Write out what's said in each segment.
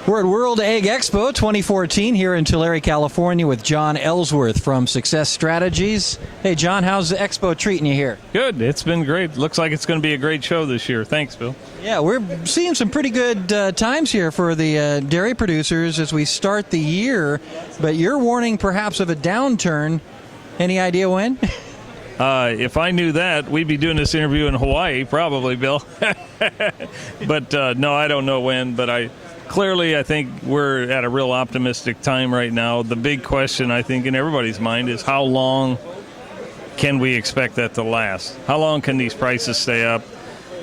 We're at World Ag Expo 2014 here in Tulare, California with John Ellsworth from Success Strategies. Hey, John, how's the expo treating you here? Good. It's been great. Looks like it's going to be a great show this year. Thanks, Bill. Yeah, we're seeing some pretty good times here for the dairy producers as we start the year, but you're warning perhaps of a downturn. Any idea when? If I knew that, we'd be doing this interview in Hawaii, probably, Bill. But no, I don't know when, but I think we're at a real optimistic time right now. The big question, I think, in everybody's mind is how long can we expect that to last? How long can these prices stay up?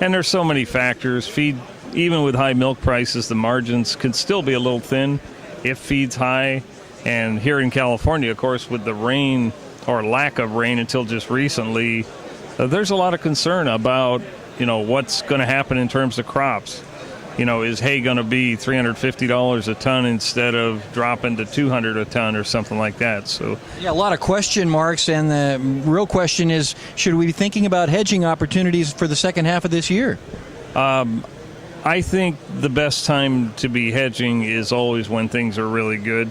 And there's so many factors. Feed, even with high milk prices, the margins can still be a little thin if feed's high. And here in California, of course, with the rain or lack of rain until just recently, there's a lot of concern about, what's going to happen in terms of crops. Is hay going to be $350 a ton instead of dropping to $200 a ton or something like that? So, yeah, a lot of question marks, and the real question is, should we be thinking about hedging opportunities for the second half of this year? I think the best time to be hedging is always when things are really good.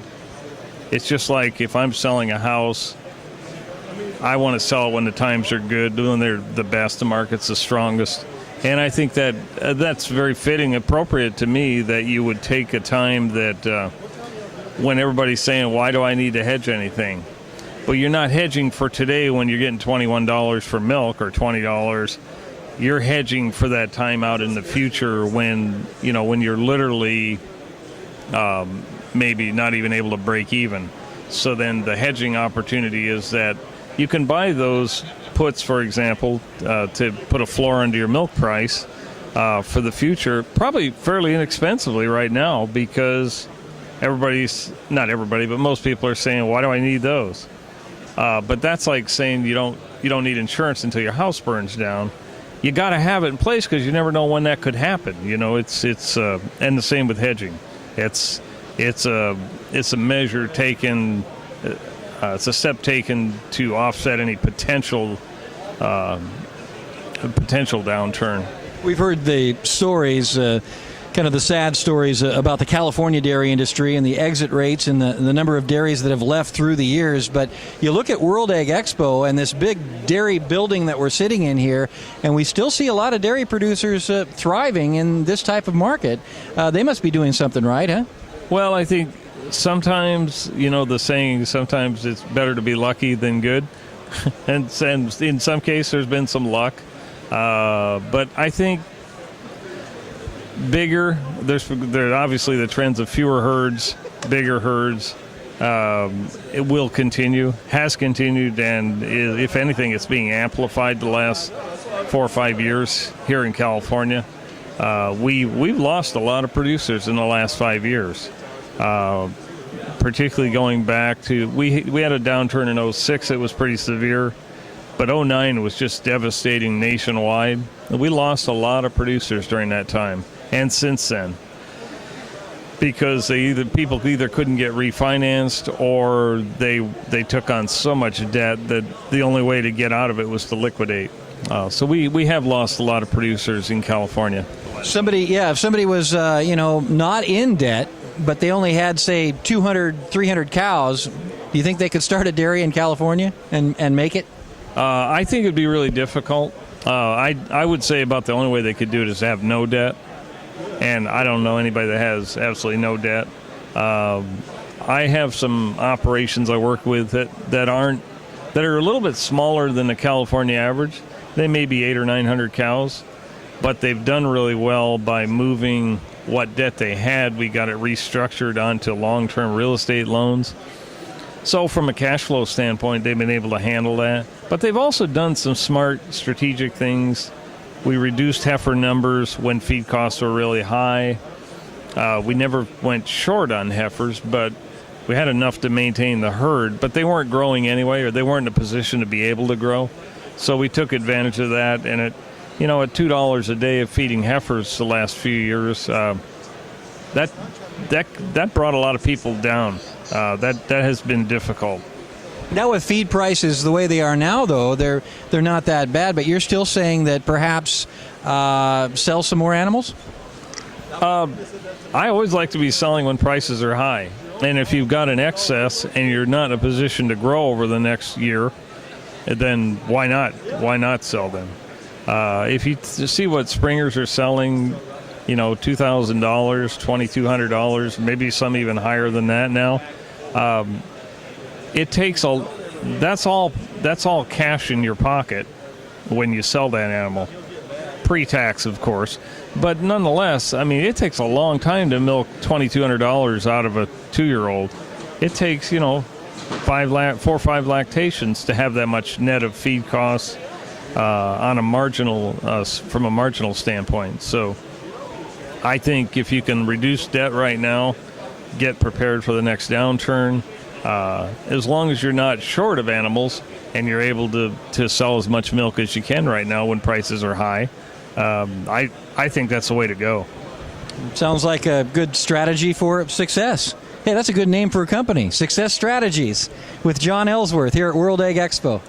It's just like if I'm selling a house, I want to sell it when the times are good, when they're the best, the market's the strongest. And I think that that's very fitting, appropriate to me, that you would take a time that when everybody's saying, why do I need to hedge anything? Well, you're not hedging for today when you're getting $21 for milk or $20. You're hedging for that time out in the future when you're literally maybe not even able to break even. So then the hedging opportunity is that you can buy those puts, for example, to put a floor under your milk price for the future, probably fairly inexpensively right now, because not everybody, but most people are saying, why do I need those? But that's like saying you don't need insurance until your house burns down. You got to have it in place because you never know when that could happen. It's and the same with hedging. It's a measure taken. It's a step taken to offset any potential downturn. We've heard the stories, kind of the sad stories about the California dairy industry and the exit rates and the number of dairies that have left through the years. But you look at World Ag Expo and this big dairy building that we're sitting in here, and we still see a lot of dairy producers thriving in this type of market. They must be doing something right, huh? Well, I think sometimes, the saying, sometimes it's better to be lucky than good. and in some cases, there's been some luck. But I think bigger, there's obviously the trends of fewer herds, bigger herds. It will continue, has continued, and if anything, it's being amplified the last 4 or 5 years here in California. We've lost a lot of producers in the last 5 years. Particularly going back to, we had a downturn in 2006. It was pretty severe, but 2009 was just devastating nationwide. We lost a lot of producers during that time and since then, because people either couldn't get refinanced or they took on so much debt that the only way to get out of it was to liquidate. So we have lost a lot of producers in California. If somebody was not in debt, but they only had, say, 200, 300 cows, do you think they could start a dairy in California and make it? I think it would be really difficult. I would say about the only way they could do it is have no debt. And I don't know anybody that has absolutely no debt. I have some operations I work with that are a little bit smaller than the California average. They may be 800 or 900 cows, but they've done really well by moving what debt they had. We got it restructured onto long-term real estate loans. So from a cash flow standpoint, they've been able to handle that. But they've also done some smart strategic things. We reduced heifer numbers when feed costs were really high. We never went short on heifers, but we had enough to maintain the herd. But they weren't growing anyway, or they weren't in a position to be able to grow. So we took advantage of that, and at $2 a day of feeding heifers the last few years, that brought a lot of people down. That has been difficult. Now with feed prices the way they are now, though, they're not that bad. But you're still saying that perhaps sell some more animals? I always like to be selling when prices are high. And if you've got an excess and you're not in a position to grow over the next year, then why not? Why not sell them? If you see what springers are selling, $2,000, $2,200, maybe some even higher than that now. It takes that's all cash in your pocket when you sell that animal, pre-tax, of course. But nonetheless, it takes a long time to milk $2,200 out of a 2-year-old. It takes 4 or 5 lactations to have that much net of feed costs on a marginal from a marginal standpoint. So I think if you can reduce debt right now, get prepared for the next downturn, as long as you're not short of animals and you're able to sell as much milk as you can right now when prices are high, I think that's the way to go. Sounds like a good strategy for success. Hey, that's a good name for a company, Success Strategies, with John Ellsworth here at World Ag Expo.